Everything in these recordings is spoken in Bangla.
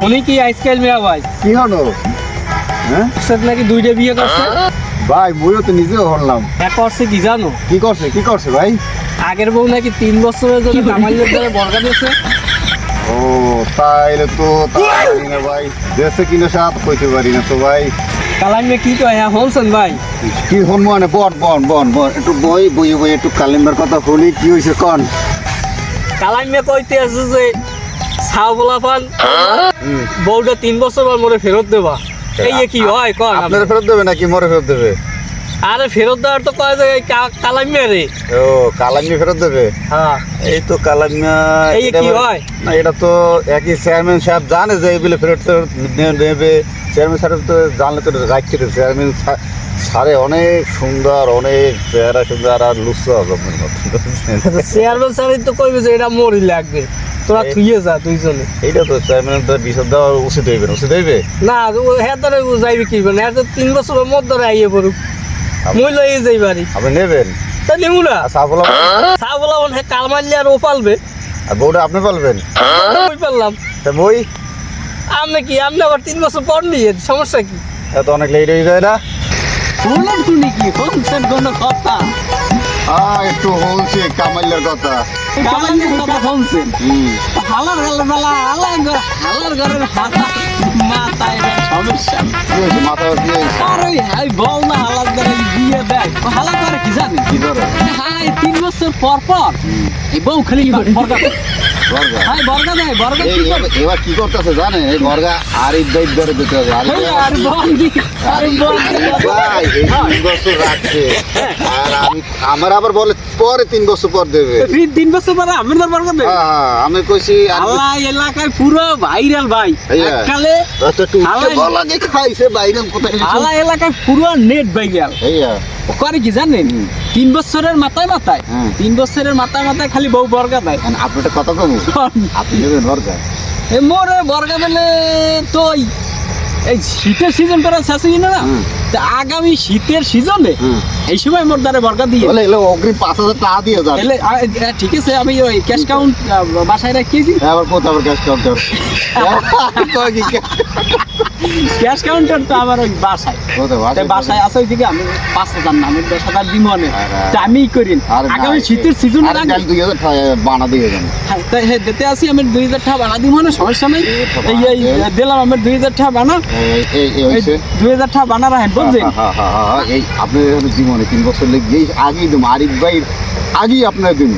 উনি কি আজকাল মেয়া ভাই কি হলো? হ্যাঁ সাথে নাকি দুইটা বিয়ে করছে। ভাই বইও তো নিজেও হলাম। এক করছে কি জানো? কি করছে ভাই? আগের বউ নাকি 3 বছরের জন্য কামাইয়ের দ্বারা বর্গা দিয়েছে। ও তাইলে তো পারি না ভাই, দেশে কিনে সাথ কইতে পারি না তো ভাই। কালামে কি কয় হ্যাঁ হলছেন ভাই? কি হন মানে বন একটু বই একটু কালিমার কথা শুনি, কি হয়েছে কন? কালামে কইতে আছে যে ছাও বলা পান বউটা 3 বছর পর মরে ফেরত দেবা। এই কি হয় কন? আপনারা ফেরত দেবে নাকি মরে ফেরত দেবে? আরে ফেরত দেওয়ার তো কয় যে কালামে রে। ও কালামি ফেরত দেবে? হ্যাঁ এই তো কালামিয়া। এই কি হয় না এটা তো একই চেয়ারম্যান সাহেব জানে যে এইগুলো ফেরত নেবে। চেয়ারম্যান সাহেব তো জানলে তো রাখছে। চেয়ারম্যান সারে অনেক সুন্দর, অনেক চেহারা সুন্দর আর লুচ্ছা হবে। চেয়ারম্যান স্যার তো কইবে যে এটা মরি লাগবে, তোরা থুইয়ে যা দুইজনে। এইটা তো চেয়ারম্যান তো বিচার দেওয়া উচিত হইবে না? উচিত হইবে না হ্যাঁ ধরে যাইবে কি মানে এত 3 বছরের মধ্যে ধরে আইয়ে পড়ুক মই লই যাই বাড়ি। আপনি নেবেন? তা নিমু না। সাবলা সাবলা মানে কাল মারলে আর ও পালবে। আর বউটা আপনি পালবেন? মই পারলাম তা বই আপনি কি আপনি আবার 3 বছর পর নিয়ে সমস্যা কি? এত অনেক লেট হয়ে যায় না? বললেন শুনি কি বলছেন কোন কথা? একটু বলছে কামাইলের কথা। কামাইলের কথা বলছেন? হালার হালার ঘরের হাতা মাথায় সমস্যা। কি হয়েছে মাথায়? কি হয়েছে? আর ওই বল না হালার ঘরে বিয়ে দেয় হালার ঘরে কি জানি কি করে? হ্যাঁ 3 বছর পর এই বউ খালি বর্গা হ্যাঁ বর্গা দেয়। বর্গা এবার কি করতেছে জানেন? এই বর্গা আরিফ ভাই ধরে দিতে হবে। আর বন্দি ভাই এই 3 বছর রাখছে আর আমার আবার বলে পরে 3 বছর পর দেবে। 3 বছর পরে আমি তো বর্গা দেয়। আমি কইছি আল্লাহ এলাকায় পুরো ভাইরাল ভাই। এককালে লাগে খাইছে বাইরে কোথায়? আল্লাহ এলাকায় পুরো নেট ভাইরাল। করে কি জানেন? 3 বছরের মাথায় 3 বছরের মাথায় খালি বউ বর্গা দেয়। আপনি একটা কথা কম, আপনি নেবেন বর্গা? মোরে বর্গা দিলে তো এই শীতের সিজন করা শেষ হয়ে না। তা আগামী শীতের সিজনে এই সময় মোর দ্বারে বর্গা দিয়ে অগ্রিম 5,000 টাকা দিয়ে যাবে। ঠিক আছে আমি ওই ক্যাশ কাউন্ট বাসায় রাখিয়েছি। আবার কোথাও ক্যাশ কাউন্টার? ক্যাশ কাউন্টার তো আমার ওই বাসায় বাসায় আছে ওইদিকে। আমি 5,000 না আমি 10,000 দিব না। তা আমি করি আগামী শীতের সিজনের আগে 2,000 টাকা বানা দিয়ে দেন। হ্যাঁ দিতে আসি আমি 2,000 টাকা বানা দিব না, সমস্যা নাই। এই দিলাম আমি 2,000 টাকা বানা। 2,000 টাকা বানা রাখেন বুঝলেন? এই আপনি জীবনে 3 বছর লেগে আগেই দেবো। আরিফ ভাই আগেই আপনার দিন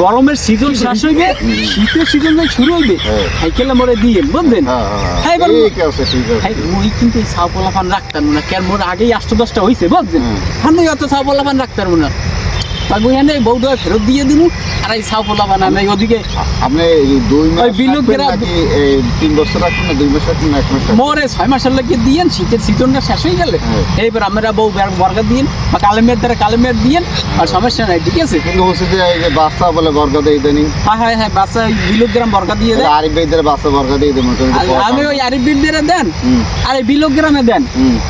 গরমের সিজন শেষ হইবে, শীতের সিজন শুরু হইবে, সাইকেলে মরে দিয়ে বুঝলেন? ওই কিন্তু ছাওপলা পান রাখতাম না কেন? মোর আগেই 8-10টা হয়েছে বুঝলেন? আমি অত ছাওপলা পান রাখতাম না। বউটা ফেরত দিয়ে দিন আর এই ছাওপলা বানা নাই ওদিকে। আপনি 2 মাস 3 বছর রাখুন না 2 মাস রাখুন না 1 মাস? মোরে 6 মাসের লাগে দিয়েন, শীতের সিজনটা শেষ হয়ে গেলে এইবার আমরা বউ বর্গা দিন বা কালেমের দ্বারা কালেমের দিয়েন, আর সমস্যা নাই। ঠিক আছে? কিন্তু হচ্ছে যে এই যে বাচ্চা বলে বর্গা দিয়ে দেন। হ্যাঁ বাচ্চা বিলোগ্রাম বর্গা দিয়ে দেন। আরিফ ভাই দ্বারা বাচ্চা বর্গা দিয়ে দেন। আমি ওই আরিফ ভাই দ্বারা দেন আর এই বিলোগ্রামে দেন,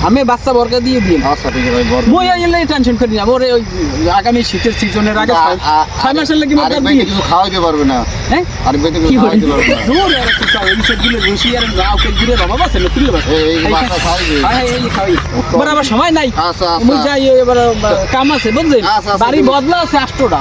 আমি বাচ্চা বর্গা দিয়ে দিন। আচ্ছা ঠিক আছে ভাই। মই এলে টেনশন করি না। ওরে ওই আগামী শীতের সিজনের আগে 6 মাসের লাগে মত দিন। কিছু খাওয়াইতে পারবে না? হ্যাঁ আরিফ ভাই কিছু খাওয়াইতে পারবে না? দূর আর কি চাই এই সব দিলে রুশি আর গাওকে দিলে বাবা আছে না তুলে বাবা এই বাচ্চা খাওয়াইবে। হ্যাঁ এই খাওয়াই বরাবর সময় নাই। আচ্ছা মুই যাই এবার কাম আছে বুঝছেন? বাড়ি বদলা আছে 8টা।